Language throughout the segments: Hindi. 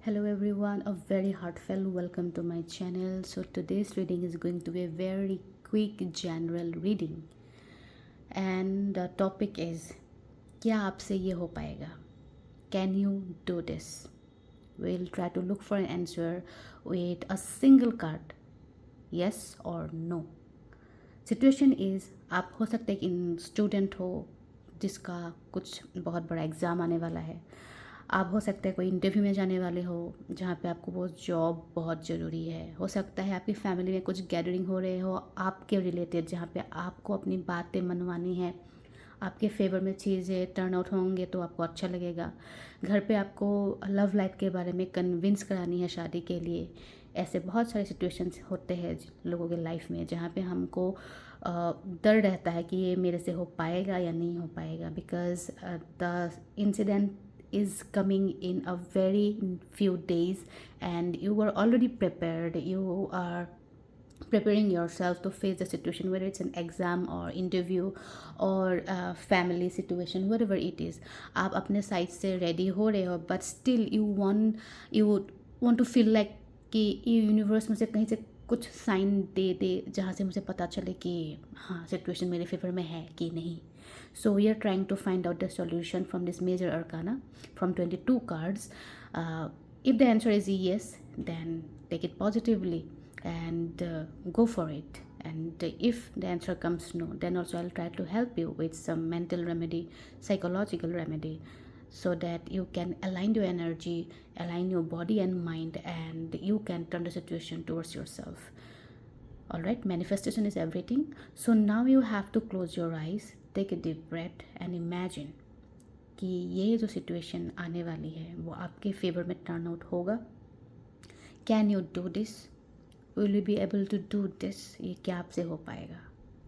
Hello everyone, a very heartfelt welcome to my channel. So today's reading is going to be a very quick general reading and the topic is क्या आपसे ये हो पाएगा? Can you do this? We'll try to look for an answer with a single card, yes or no. Situation is आप हो सकते हैं कि स्टूडेंट हो जिसका कुछ बहुत बड़ा एग्ज़ाम आने वाला है। आप हो सकता है कोई इंटरव्यू में जाने वाले हो जहाँ पे आपको वो जॉब बहुत ज़रूरी है। हो सकता है आपकी फैमिली में कुछ गैदरिंग हो रहे हो आपके रिलेटेड जहाँ पे आपको अपनी बातें मनवानी है, आपके फेवर में चीज़ें टर्न आउट होंगे तो आपको अच्छा लगेगा। घर पे आपको लव लाइफ के बारे में कन्विंस करानी है शादी के लिए। ऐसे बहुत सारे सिचुएशंस होते हैं लोगों के लाइफ में जहाँ पे हमको डर रहता है कि ये मेरे से हो पाएगा या नहीं हो पाएगा, because the incident is coming in a very few days and you were already prepared. You are preparing yourself to face the situation, whether it's an exam or interview or family situation, whatever it is. आप अपने साइड से रेडी हो रहे हो but still you want to feel like कि यूनिवर्स मुझे कहीं से कुछ साइन दे दे जहाँ से मुझे पता चले कि हाँ सिचुएशन मेरे फेवर में है कि नहीं. So we are trying to find out the solution from this major arcana from 22 cards. If the answer is yes, then take it positively and go for it. And if the answer comes no, then also I'll try to help you with some mental remedy, psychological remedy, so that you can align your energy, align your body and mind, and you can turn the situation towards yourself. All right, manifestation is everything. So now you have to close your eyes, take a deep breath and imagine कि ये जो सिचुएशन आने वाली है वो आपके फेवर में टर्न आउट होगा. Can you do this? Will you be able to do this? ये क्या आपसे हो पाएगा?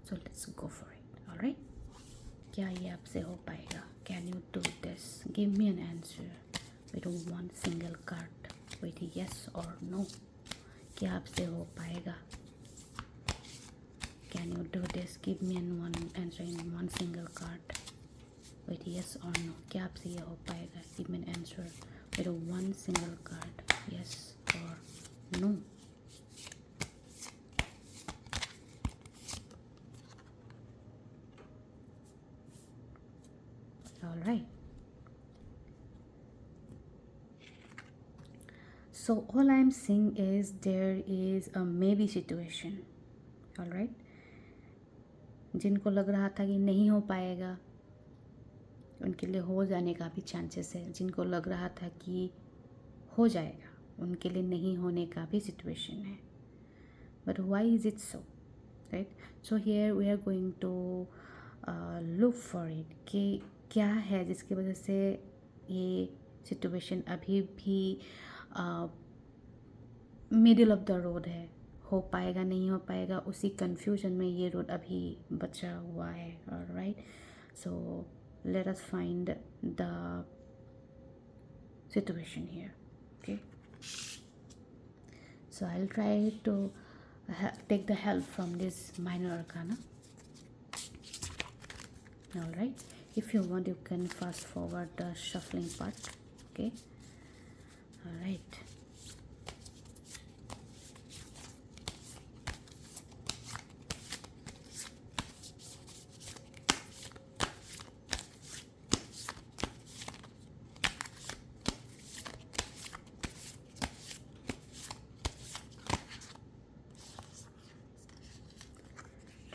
So let's go for it. Alright, क्या ये आपसे हो पाएगा? Can you do this? Give me an answer with one single card with yes और नो. क्या आपसे हो पाएगा? Can you do this? Give me one answer in one single card with yes or no. क्या आपसे ये हो पाएगा? Give me an answer with one single card, yes or no. All right. So all I'm seeing is there is a maybe situation. All right. जिनको लग रहा था कि नहीं हो पाएगा उनके लिए हो जाने का भी चांसेस है. जिनको लग रहा था कि हो जाएगा उनके लिए नहीं होने का भी सिचुएशन है. But why is it so? Right. So here we are going to look for it कि क्या है जिसकी वजह से ये सिचुएशन अभी भी मिडिल ऑफ द रोड है. हो पाएगा नहीं हो पाएगा उसी कन्फ्यूजन में ये रोड अभी बचा हुआ है. Alright, so let us find the situation here. Okay, so I will try to take the help from this minor arcana. All right, if you want you can fast forward the shuffling part. Okay, all right.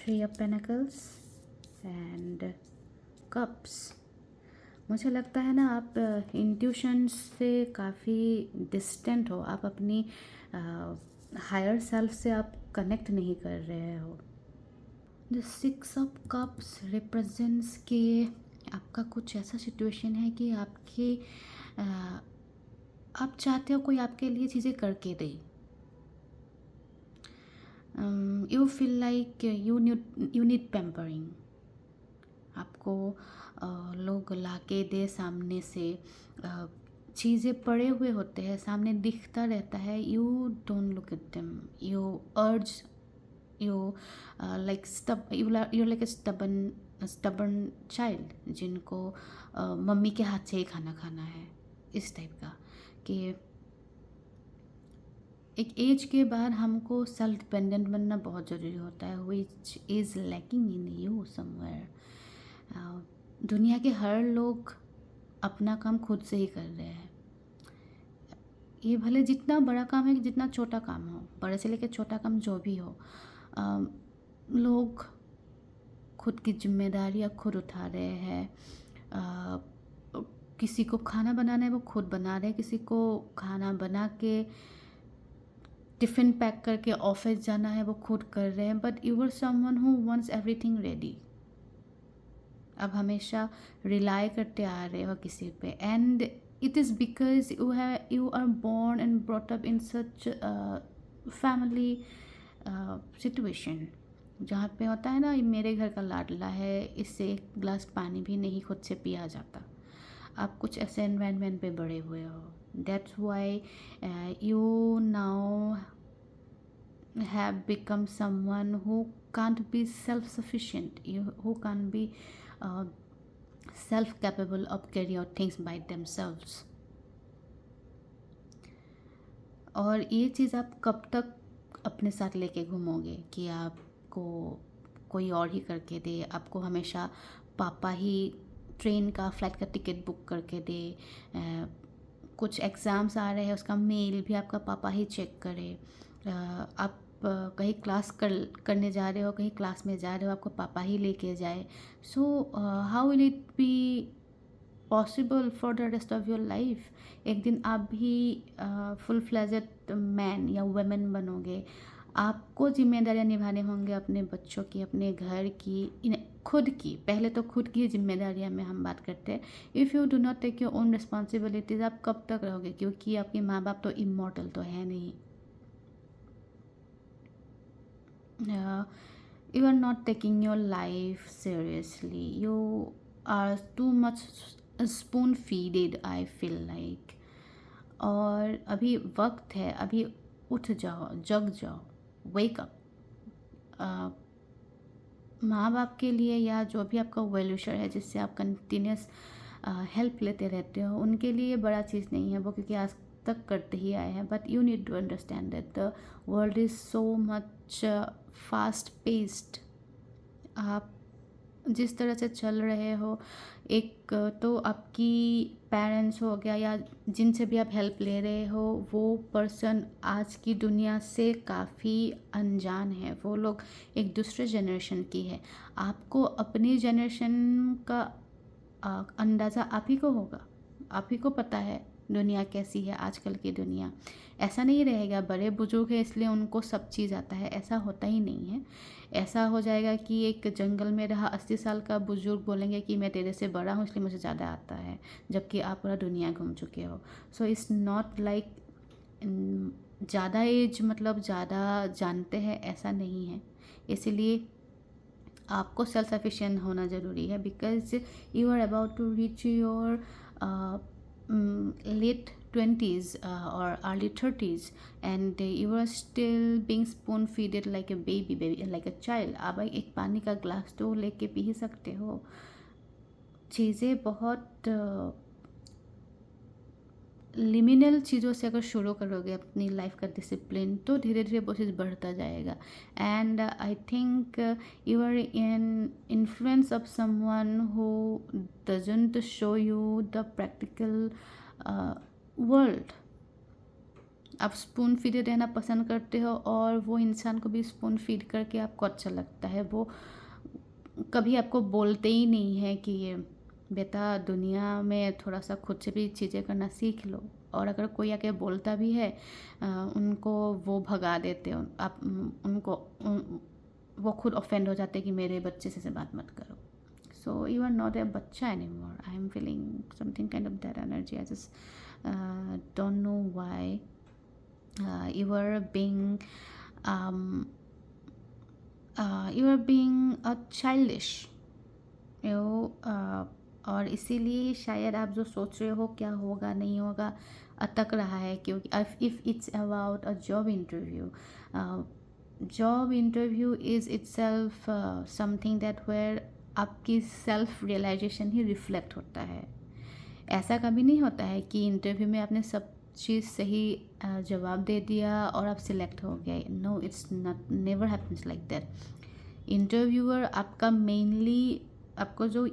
Three of Pentacles and Cups. मुझे लगता है ना आप इंट्यूशन से काफ़ी डिस्टेंट हो. आप अपनी हायर सेल्फ से आप कनेक्ट नहीं कर रहे हो. The six of cups represents कि आपका कुछ ऐसा सिचुएशन है कि आपकी आप चाहते हो कोई आपके लिए चीज़ें करके दे. You feel like you need pampering. आपको लोग ला के दे सामने से. चीज़ें पड़े हुए होते हैं सामने दिखता रहता है. You don't look at them. You urge you like you like a stubborn child जिनको मम्मी के हाथ से ही खाना खाना है. इस टाइप का कि एक एज के बाद हमको सेल्फ डिपेंडेंट बनना बहुत ज़रूरी होता है, which is lacking in you somewhere. दुनिया के हर लोग अपना काम खुद से ही कर रहे हैं। ये भले जितना बड़ा काम है, जितना छोटा काम हो, बड़े से लेकर छोटा काम जो भी हो, लोग खुद की जिम्मेदारियाँ खुद उठा रहे हैं। किसी को खाना बनाना है वो खुद बना रहे हैं, किसी को खाना बना के टिफ़िन पैक करके ऑफिस जाना है वो खुद कर रहे हैं। But you are someone who wants everything ready. आप हमेशा रिलाई करते आ रहे हो किसी पे, and it is because you are born and brought up in such family situation, जहाँ पे होता है ना, ये मेरे घर का लाडला है, इससे एक गिलास पानी भी नहीं खुद से पिया जाता। आप कुछ ऐसे एनवायरनमेंट पे बड़े हुए हो, that's why you now have become someone who can't be self-sufficient, who can't be uh, self-capable of carry out things by themselves. और ये चीज़ आप कब तक अपने साथ लेके घूमोगे कि आपको कोई और ही करके दे, आपको हमेशा पापा ही ट्रेन का फ्लाइट का टिकट बुक करके दे, कुछ एग्ज़ाम्स आ रहे हैं उसका मेल भी आपका पापा ही चेक करे, आप कहीं क्लास करने जा रहे हो, कहीं क्लास में जा रहे हो, आपको पापा ही लेके जाए। So how will it be possible for the rest of your life? एक दिन आप भी फुल फ्लेजेड मैन या वुमेन बनोगे, आपको जिम्मेदारियां निभाने होंगे अपने बच्चों की, अपने घर की, खुद की। पहले तो खुद की जिम्मेदारियां में हम बात करते हैं। If you do not take your own responsibilities, आप कब तक रहोगे? क्योंकि आपके माँ बाप तो इमॉर्टल तो है नहीं। You are not taking your life seriously. You are too much spoon feeded, I feel like. और अभी वक्त है, अभी उठ जाओ, जग जाओ, वेक अप। माँ बाप के लिए या जो भी आपका वेल विशर है जिससे आप कंटिन्यूस हेल्प लेते रहते हो, उनके लिए बड़ा चीज़ नहीं है वो, क्योंकि आज तक करते ही आए हैं। But you need to understand that the world is so much fast paced. आप जिस तरह से चल रहे हो, एक तो आपकी पेरेंट्स हो गया या जिनसे भी आप हेल्प ले रहे हो, वो पर्सन आज की दुनिया से काफ़ी अनजान है। वो लोग एक दूसरे जनरेशन की है। आपको अपनी जनरेशन का अंदाज़ा आप ही को होगा, आप ही को पता है दुनिया कैसी है आजकल की दुनिया। ऐसा नहीं रहेगा बड़े बुजुर्ग है इसलिए उनको सब चीज़ आता है, ऐसा होता ही नहीं है। ऐसा हो जाएगा कि एक जंगल में रहा 80 साल का बुजुर्ग बोलेंगे कि मैं तेरे से बड़ा हूँ इसलिए मुझे ज़्यादा आता है, जबकि आप पूरा दुनिया घूम चुके हो। सो इट्स नॉट लाइक ज़्यादा एज मतलब ज़्यादा जानते हैं, ऐसा नहीं है। इसीलिए आपको सेल्फ सफिशिएंट होना ज़रूरी है, because you are about to reach your late 20s or early 30s, and you are still being spoon feeded like a baby, like a child. आप एक पानी का ग्लास तो लेके पी ही सकते हो। चीज़ें बहुत लिमिनल चीज़ों से अगर शुरू करोगे अपनी लाइफ का डिसिप्लिन, तो धीरे धीरे वो चीज़ बढ़ता जाएगा। And I think you are in influence of someone who doesn't show you the practical world. आप स्पून फीड रहना पसंद करते हो और वो इंसान को भी स्पून फीड करके आपको अच्छा लगता है। वो कभी आपको बोलते ही नहीं है कि ये बेटा दुनिया में थोड़ा सा खुद से भी चीज़ें करना सीख लो। और अगर कोई आके बोलता भी है उनको वो भगा देते हो, आप वो खुद ऑफेंड हो जाते कि मेरे बच्चे से बात मत करो। So you are not a बच्चा any more. I am feeling something kind of that energy. I just don't know why you are being a childish, और इसीलिए शायद आप जो सोच रहे हो क्या होगा नहीं होगा अटक रहा है। क्योंकि if it's about a job interview is itself something that where आपकी सेल्फ रियलाइजेशन ही रिफ्लेक्ट होता है। ऐसा कभी नहीं होता है कि इंटरव्यू में आपने सब चीज़ सही जवाब दे दिया और आप सिलेक्ट हो गए। No, it's not, never happens like that. Interviewer आपका मेनली, आपको जो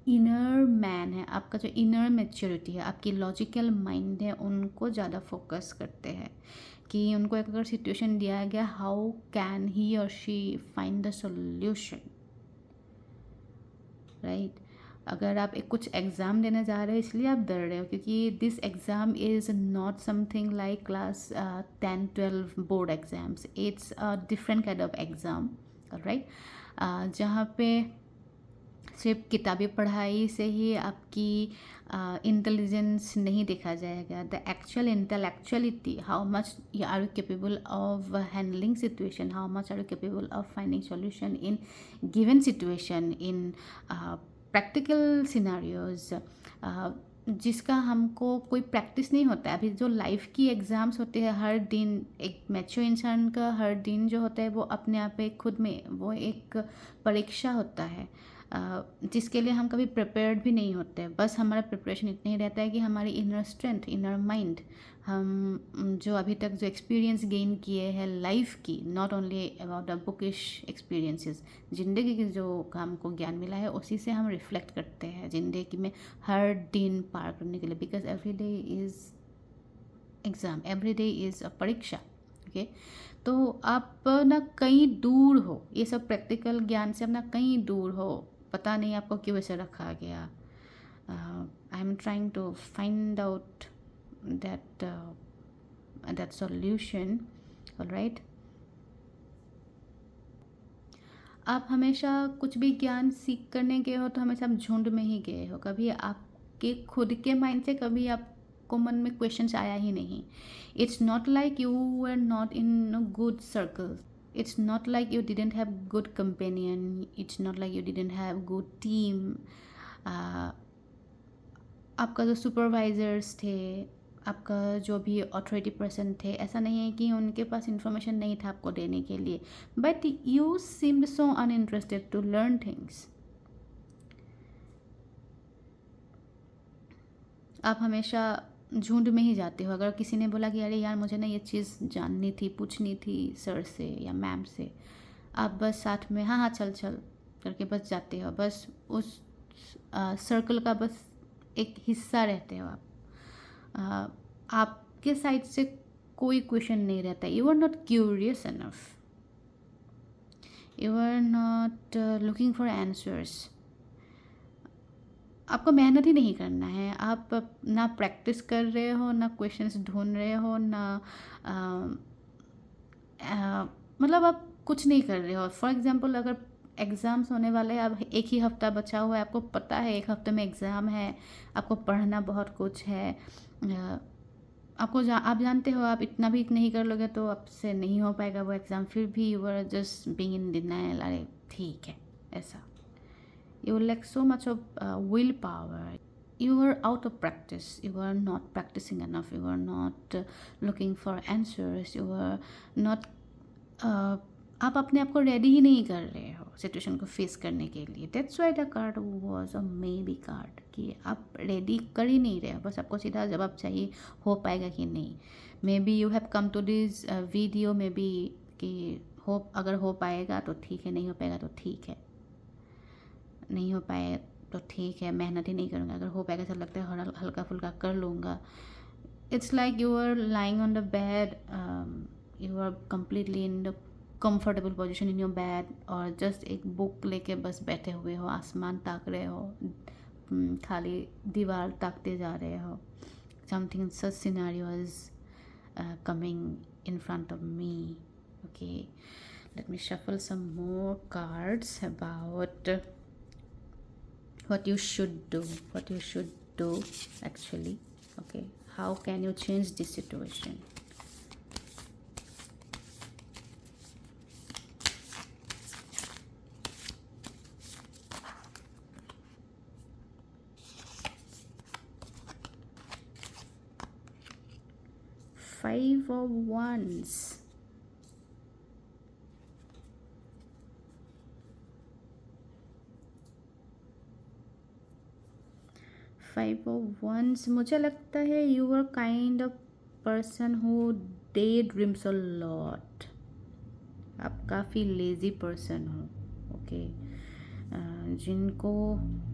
इनर मैन है, आपका जो इनर मैच्योरिटी है, आपकी लॉजिकल माइंड है, उनको ज़्यादा फोकस करते हैं कि उनको एक अगर सिचुएशन दिया गया, हाउ कैन ही और she find the solution, right. अगर आप एक कुछ एग्ज़ाम देने जा रहे हो इसलिए आप डर रहे हो क्योंकि this exam is not something like class 10-12 board exams, it's a different kind of exam, right. जहाँ पे सिर्फ किताबी पढ़ाई से ही आपकी इंटेलिजेंस नहीं देखा जाएगा। The actual intellectuality, how much are you capable of handling situation, how much are you capable of finding solution in given situation, in practical scenarios, जिसका हमको कोई प्रैक्टिस नहीं होता है। अभी जो लाइफ की एग्ज़ाम्स होते हैं, हर दिन एक मैच्योर इंसान का हर दिन जो होता है वो अपने आप पे खुद में वो एक परीक्षा होता है, जिसके लिए हम कभी प्रिपेयर्ड भी नहीं होते। बस हमारा प्रिपरेशन इतना ही रहता है कि हमारी इनर स्ट्रेंथ, इनर माइंड, हम जो अभी तक जो एक्सपीरियंस गेन किए हैं लाइफ की, not only about the bookish experiences, ज़िंदगी की जो हमको ज्ञान मिला है उसी से हम रिफ्लेक्ट करते हैं ज़िंदगी में हर दिन पार करने के लिए। Because every day is exam, every day is a परीक्षा, ओके। तो आप ना कहीं दूर हो, ये सब प्रैक्टिकल ज्ञान से आप ना कहीं दूर हो, पता नहीं आपको क्यों ऐसे रखा गया। I am trying to find out that solution, all right। आप हमेशा कुछ भी ज्ञान सीख करने गए हो तो हमेशा आप झुंड में ही गए हो, कभी आपके खुद के माइंड से कभी आपको मन में क्वेश्चंस आया ही नहीं। It's not like you are not in good circle, it's not like you didn't have good companion, it's not like you didn't have good team. आपका जो सुपरवाइजर्स थे, आपका जो भी अथॉरिटी पर्सन थे, ऐसा नहीं है कि उनके पास इंफॉर्मेशन नहीं था आपको देने के लिए, but you seemed so uninterested to learn things. आप हमेशा झुंड में ही जाते हो। अगर किसी ने बोला कि अरे यार मुझे ना ये चीज़ जाननी थी, पूछनी थी सर से या मैम से, आप बस साथ में हाँ हाँ चल चल करके बस जाते हो, बस उस सर्कल का बस एक हिस्सा रहते हो आप। आपके साइड से कोई क्वेश्चन नहीं रहता, you are not curious enough, you are not looking for answers. आपको मेहनत ही नहीं करना है, आप ना प्रैक्टिस कर रहे हो, ना क्वेश्चंस ढूंढ रहे हो, ना मतलब आप कुछ नहीं कर रहे हो। फॉर एग्जांपल अगर एग्ज़ाम्स होने वाले हैं, अब एक ही हफ्ता बचा हुआ है, आपको पता है एक हफ्ते में एग्ज़ाम है, आपको पढ़ना बहुत कुछ है, आपको आप जानते हो आप इतना भी नहीं कर लोगे तो आपसे नहीं हो पाएगा वो एग्ज़ाम, फिर भी you are just being in denial, अरे ठीक है ऐसा। You lack so much of willpower. You are out of practice. You are not practicing enough. You are not looking for answers. You are not आप अपने आप को रेडी ही नहीं कर रहे हो सिचुएशन को फेस करने के लिए। That's why the card was a may be card, कि आप रेडी कर ही नहीं रहे हो, बस आपको सीधा जवाब चाहिए हो पाएगा कि नहीं। Maybe you have come to this video maybe कि हो, अगर हो पाएगा तो ठीक है, नहीं हो पाएगा तो ठीक है, नहीं हो पाए तो ठीक है, मेहनत ही नहीं करूँगा, अगर हो पाएगा चल लगता है हल्का फुल्का कर लूँगा। It's like you are lying on the bed, you are completely in the comfortable position in your bed, और जस्ट एक बुक लेके बस बैठे हुए हो, आसमान ताक रहे हो, खाली दीवार ताकते जा रहे हो। Something such scenario is coming in front of me, okay. Let me shuffle some more cards about what you should do, what you should do actually, okay, how can you change this situation. Five of Wands, five of wands, मुझे लगता है you are kind of person who day dreams a lot. आप काफ़ी लेज़ी पर्सन हो, ओके। जिनको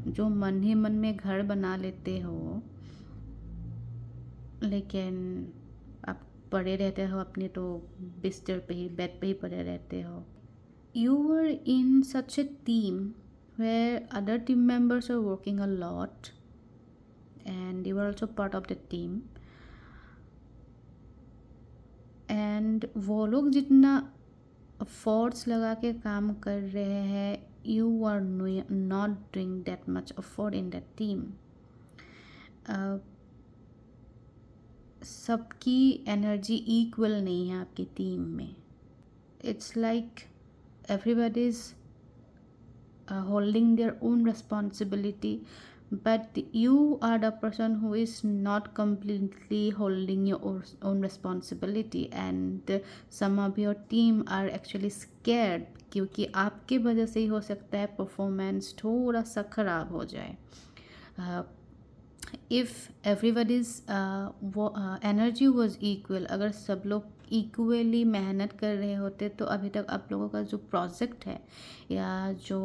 जो मन ही मन में घर बना लेते हो, लेकिन आप पड़े रहते हो अपने तो बिस्तर पे ही, बेड पे ही पड़े रहते हो। You were in such a team where other team members are working a lot and you were also part of the team, and वो लोग जितना efforts लगा के काम कर रहे हैं, you are not doing that much effort in that team. सबकी एनर्जी इक्वल नहीं है आपकी टीम में। It's like everybody is holding their own responsibility, but you are the person who is not completely holding your own responsibility, and some of your team are actually scared क्योंकि आपके वजह से ही हो सकता है परफॉर्मेंस थोड़ा सा ख़राब हो जाए। If everybody's energy was equal, अगर सब लोग इक्वली मेहनत कर रहे होते तो अभी तक आप लोगों का जो प्रोजेक्ट है या जो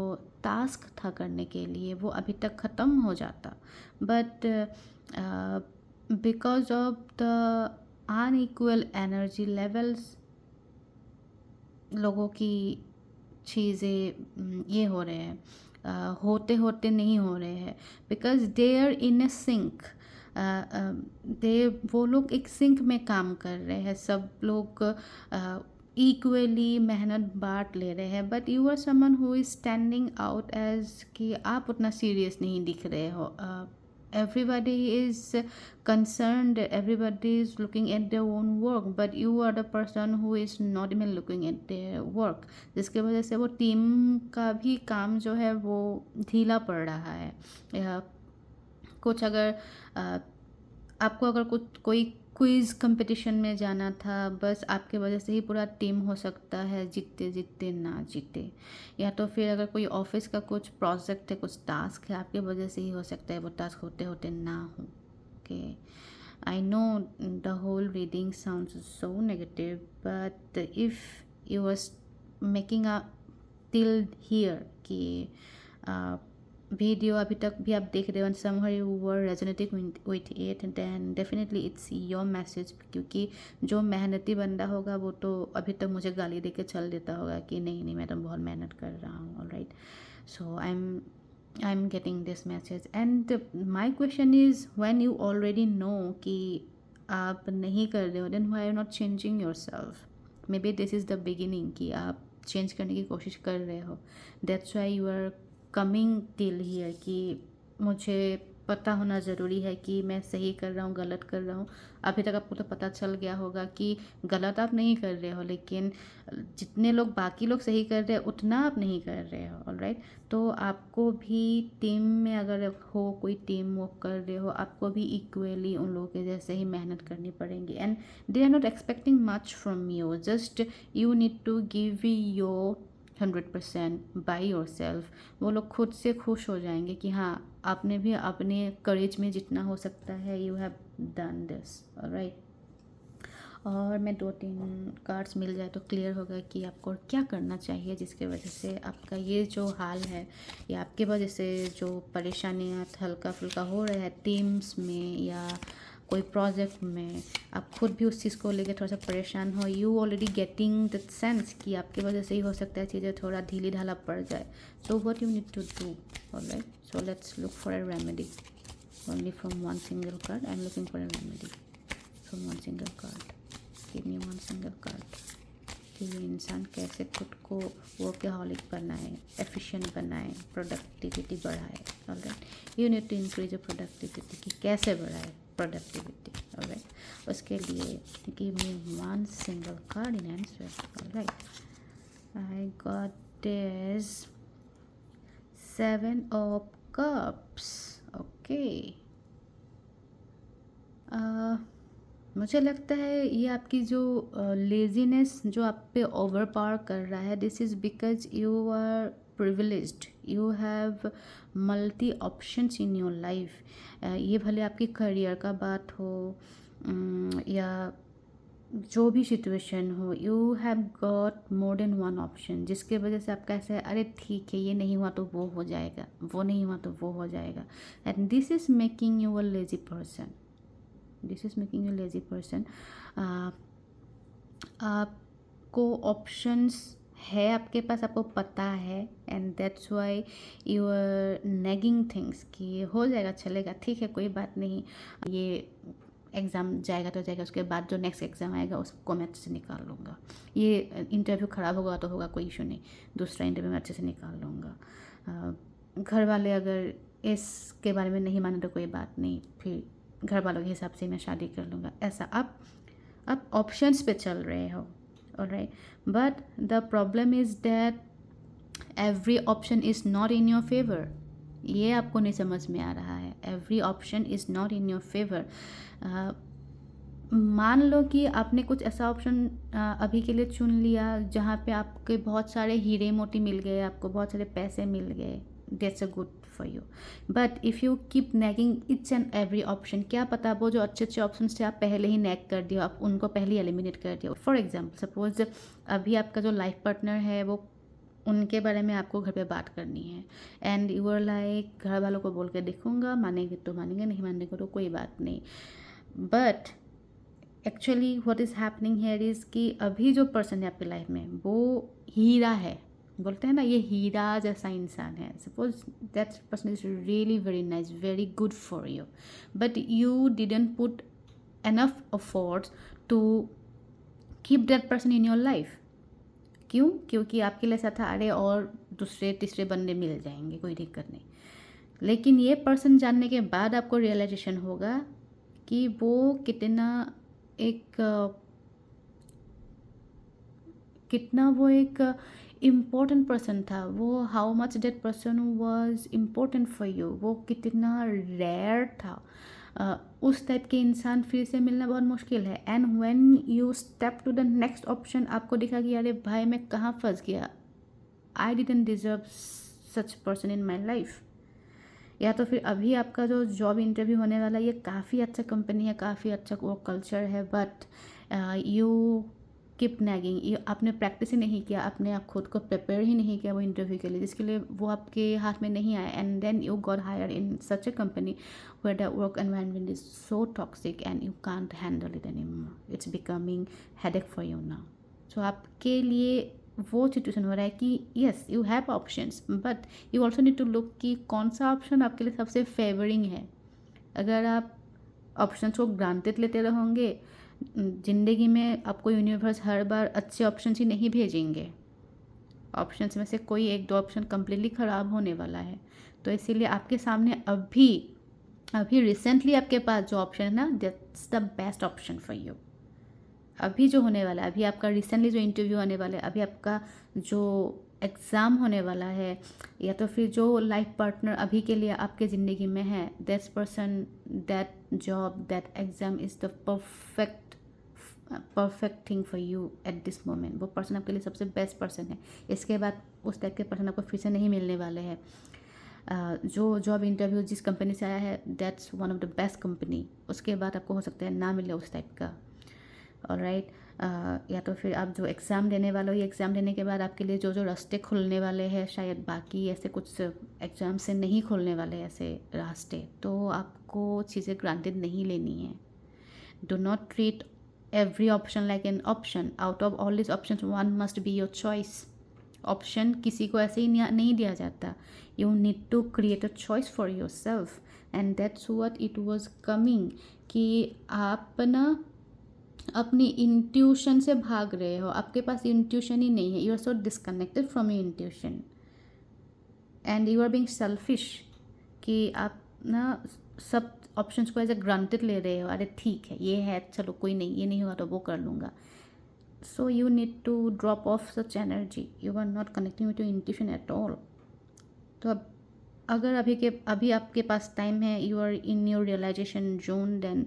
टास्क था करने के लिए वो अभी तक ख़त्म हो जाता। But because of the unequal energy levels, लोगों की चीज़ें ये हो रहे हैं, होते होते नहीं हो रहे हैं, because they are in a sync. वो लोग एक सिंक में काम कर रहे हैं, सब लोग इक्वली मेहनत बांट ले रहे हैं, but you are someone who is standing out as कि आप उतना सीरियस नहीं दिख रहे हो। everybody is concerned, everybody is looking at their own work, but you are the person who is not even looking at their work, जिसके वजह से वो टीम का भी काम जो है वो ढीला पड़ रहा है। या कुछ अगर आपको अगर कुछ कोई क्विज़ कंपटीशन में जाना था, बस आपके वजह से ही पूरा टीम हो सकता है जीतते जीतते ना जीते, या तो फिर अगर कोई ऑफिस का कुछ प्रोजेक्ट है, कुछ टास्क है, आपके वजह से ही हो सकता है वो टास्क होते होते ना हो। Okay, I know the whole reading sounds so negative, but if you was making a till here कि वीडियो अभी तक भी आप देख रहे हो, somehow you were resonating with it, then definitely it's your message. क्योंकि जो मेहनती बंदा होगा वो तो अभी तक मुझे गाली दे के चल देता होगा कि नहीं नहीं मैं तो बहुत मेहनत कर रहा हूँ, alright. So I am getting this message, and my question is when you already know कि आप नहीं कर रहे हो, then why are not changing your self. Maybe this is the beginning कि आप चेंज करने की कोशिश कर रहे हो, that's why you are coming till here कि मुझे पता होना ज़रूरी है कि मैं सही कर रहा हूँ गलत कर रहा हूँ। अभी तक आपको तो पता चल गया होगा कि गलत आप नहीं कर रहे हो, लेकिन जितने लोग बाकी लोग सही कर रहे हैं उतना आप नहीं कर रहे हो, ऑलराइट। तो आपको भी टीम में अगर हो, कोई टीम वर्क कर रहे हो, आपको भी इक्वली उन लोगों के जैसे ही मेहनत करनी पड़ेगी, and they are not expecting much from you, just you need to give your 100% by your self. वो लोग खुद से खुश हो जाएंगे कि हाँ आपने भी अपने करेज में जितना हो सकता है you have done this, alright. और मैं 2-3 कार्ड्स मिल जाए तो क्लियर होगा कि आपको क्या करना चाहिए, जिसके वजह से आपका ये जो हाल है या आपके वजह से जो परेशानियाँ हल्का फुल्का हो रहा है टीम्स में या कोई प्रोजेक्ट में, आप खुद भी उस चीज़ को लेकर थोड़ा सा परेशान हो, you already getting that sense कि आपकी वजह से ही हो सकता है चीज़ें थोड़ा ढीली ढाला पड़ जाए। So what you need to do, alright. So let's look for a remedy only from one single card. I am looking for a remedy from one single card. Give me one single card कि ये इंसान कैसे खुद को वर्कहॉलिक बनाए, एफिशिएंट बनाए, प्रोडक्टिविटी बढ़ाए, alright. You need to increase your productivity कि कैसे बढ़ाए प्रोडक्टिविटी, ऑलराइट। उसके लिए give me one single card in answer, alright. I got this 7 of cups, okay. मुझे लगता है ये आपकी जो लेजीनेस जो आप पे ओवर पावर कर रहा है, this is because you are privileged, you have multi options in your life. ये भले आपकी करियर का बात हो या जो भी सिचुएशन हो, you have got more than one option, जिसके वजह से आपका ऐसा है, अरे ठीक है ये नहीं हुआ तो वो हो जाएगा, वो नहीं हुआ तो वो हो जाएगा, and this is making you a lazy person, this is making you lazy person. आपको ऑप्शंस है आपके पास, आपको पता है, and that's why you are nagging things कि हो जाएगा, चलेगा, ठीक है, कोई बात नहीं, ये एग्ज़ाम जाएगा तो जाएगा, उसके बाद जो नेक्स्ट एग्ज़ाम आएगा उसको मैं अच्छे से निकाल लूँगा, ये इंटरव्यू ख़राब होगा तो होगा, कोई इशू नहीं, दूसरा इंटरव्यू मैं अच्छे से निकाल लूँगा। घर वाले अगर इसके बारे में नहीं माने तो कोई बात नहीं, फिर घर वालों के हिसाब से मैं शादी कर लूँगा, ऐसा आप ऑप्शंस पे चल रहे हो, alright, but the problem is that every option is not in your favour, ये आपको नहीं समझ में आ रहा है, every option is not in your favour. मान लो कि आपने कुछ ऐसा ऑप्शन अभी के लिए चुन लिया जहाँ पे आपके बहुत सारे हीरे मोती मिल गए, आपको बहुत सारे पैसे मिल गए, that's a good for you, but if you keep nagging each and every option, क्या पता वो जो अच्छे अच्छे ऑप्शन थे आप पहले ही नैग कर दिया, आप उनको पहले ही एलिमिनेट कर दिया। फॉर एग्जाम्पल सपोज अभी आपका जो लाइफ पार्टनर है वो, उनके बारे में आपको घर पे बात करनी है, एंड यू आर लाइक घर वालों को बोल के देखूंगा, मानेंगे तो मानेंगे, नहीं मानेंगे तो कोई बात नहीं, but actually what is happening here is कि अभी जो पर्सन है आपकी लाइफ में वो हीरा है, बोलते हैं ना ये हीरा जैसा इंसान है, suppose that person is really very nice, very good for you, but you didn't put enough efforts to keep that person in your life. क्यों? क्योंकि आपके लिए ऐसा था, अरे और दूसरे तीसरे बंदे मिल जाएंगे, कोई दिक्कत नहीं, लेकिन ये पर्सन जानने के बाद आपको रियलाइजेशन होगा कि वो एक कितना वो एक इम्पोर्टेंट पर्सन था, वो how much that person was important for you, वो कितना रेयर था। उस टाइप के इंसान फिर से मिलना बहुत मुश्किल है, and when you step to the next option आपको दिखा कि अरे भाई मैं कहाँ फंस गया, I didn't deserve such person in my life. या तो फिर अभी आपका जो जॉब इंटरव्यू होने वाला है ये काफ़ी अच्छा कंपनी है, काफ़ी अच्छा वर्क कल्चर है, बट यू कीप नैगिंग, ये आपने प्रैक्टिस ही नहीं किया, आपने आप खुद को प्रिपेयर ही नहीं किया वो इंटरव्यू के लिए, जिसके लिए वो आपके हाथ में नहीं आया, and then you got hire in such a company where the work environment is so toxic and you can't handle it any more, it's becoming headache for you now. So आपके लिए वो सिचुएशन हो रहा है कि yes you have options, but you also need to look कि कौन सा ऑप्शन आपके लिए सबसे फेवरिंग है। अगर आप ऑप्शंस को ग्रांटेड लेते रहोगे, ज़िंदगी में आपको यूनिवर्स हर बार अच्छे ऑप्शन ही नहीं भेजेंगे, ऑप्शंस में से कोई एक दो ऑप्शन कम्प्लीटली ख़राब होने वाला है, तो इसीलिए आपके सामने अभी अभी रिसेंटली आपके पास जो ऑप्शन है ना, that's the best option for you. अभी जो होने वाला है, अभी आपका रिसेंटली जो इंटरव्यू होने वाला है, अभी आपका जो एग्ज़ाम होने वाला है, या तो फिर जो लाइफ पार्टनर अभी के लिए आपके ज़िंदगी में है, that person, that job, that exam is the perfect thing for you at this moment, वो पर्सन आपके लिए सबसे बेस्ट पर्सन है। इसके बाद उस टाइप के पर्सन आपको फिर से नहीं मिलने वाले हैं। जो जॉब इंटरव्यू जिस कंपनी से आया है that's one of the best company, उसके बाद आपको हो सकता है ना मिले उस टाइप का, ऑलराइट। या तो फिर आप जो एग्ज़ाम देने वाले हो, ये एग्ज़ाम देने के बाद आपके लिए जो जो रास्ते खुलने वाले हैं, शायद बाकी ऐसे कुछ एग्ज़ाम से नहीं खुलने वाले ऐसे रास्ते, तो आपको चीज़ें ग्रांटेड नहीं लेनी है। Do not treat every option like an option, out of all these options one must be your choice। Option किसी को ऐसे ही नहीं दिया जाता, you need to create a choice for your self, and that's what it was coming, कि आप ना अपनी इंट्यूशन से भाग रहे हो, आपके पास इंट्यूशन ही नहीं है, you are so disconnected from your intuition, and you are being selfish, कि आप ना सब ऑप्शंस को एज ए ग्रांटेड ले रहे हो, अरे ठीक है ये है, चलो कोई नहीं, ये नहीं हुआ तो वो कर लूँगा। So you need to drop off such energy, you are not connecting with your intuition at all. तो अब अगर अभी आपके पास टाइम है, you are in your realization zone, then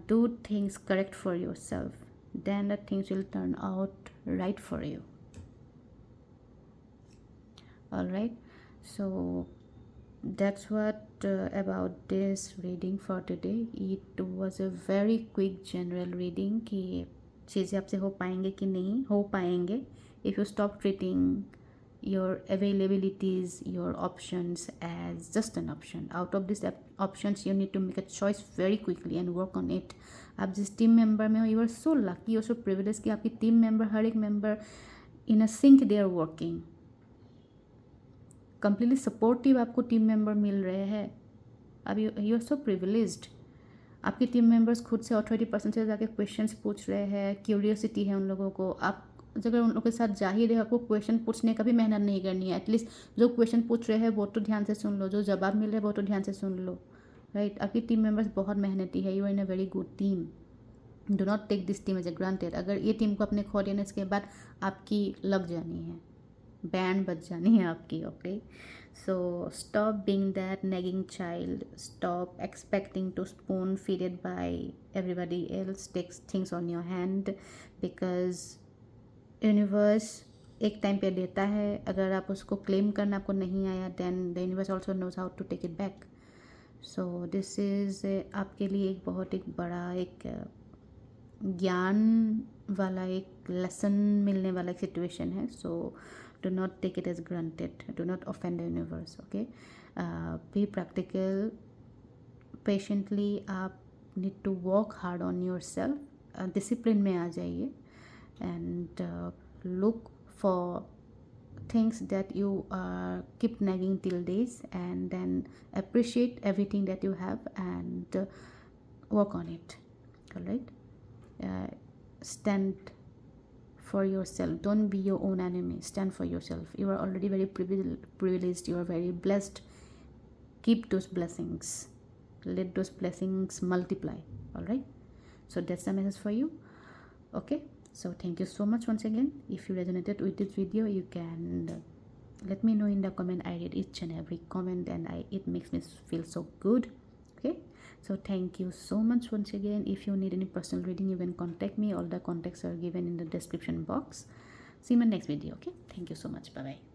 do things correct for your self, then the things will turn out right for you, all right. So that's what about this reading for today. It was a very quick general reading कि चीज़ें आपसे हो पाएंगे कि नहीं हो पाएंगे if you stop treating your availabilities, your options as just an option. Out of these options you need to make a choice very quickly and work on it. आप जिस टीम मेंबर में हो, you are so lucky, you are so privileged कि आपकी टीम मेंबर, हर एक member in a sync they are working. Completely supportive आपको टीम मेंबर मिल रहे हैं. अब यू आर सो प्रिविलेज्ड. आपके टीम मेंबर्स खुद से अथॉरिटी पर्सन से जाके क्वेश्चंस पूछ रहे हैं. क्यूरियोसिटी है उन लोगों को. आप अगर उन लोगों के साथ जा ही रहे हो, आपको क्वेश्चन पूछने का भी मेहनत नहीं करनी है. एटलीस्ट जो क्वेश्चन पूछ रहे हैं वो तो ध्यान से सुन लो, जो जवाब मिल रहा है वो तो ध्यान से सुन लो. राइट. आपकी टीम मेंबर्स बहुत मेहनती है. You are in a very good team. Do not take this team as a granted. अगर ये टीम को अपने खो देने के बाद आपकी लग जानी है, बैंड बज जानी है आपकी. Okay. So stop being that nagging child. Stop expecting to spoon feed it by everybody else. Take things on your hand because universe एक टाइम पे देता है. अगर आप उसको क्लेम करना आपको नहीं आया then the universe also knows how to take it back. So this is आपके लिए एक बहुत एक बड़ा एक ज्ञान वाला एक लेसन मिलने वाला एक सिचुएशन है. सो do not take it as granted. Do not offend the universe. Okay. Be practical. Patiently आप need to work hard on yourself. Discipline में आ जाइए and look for things that you keep nagging till days and then appreciate everything that you have and work on it. All right. Stand for yourself. Don't be your own enemy. Stand for yourself. You are already very privileged. You are very blessed. Keep those blessings. Let those blessings multiply. All right. So that's the message for you. Okay. So thank you so much once again. If you resonated with this video, you can let me know in the comment. I read each and every comment and it makes me feel so good. Okay. So thank you so much once again. If you need any personal reading, you can contact me. All the contacts are given in the description box. See you in my next video. Okay. Thank you so much. Bye bye.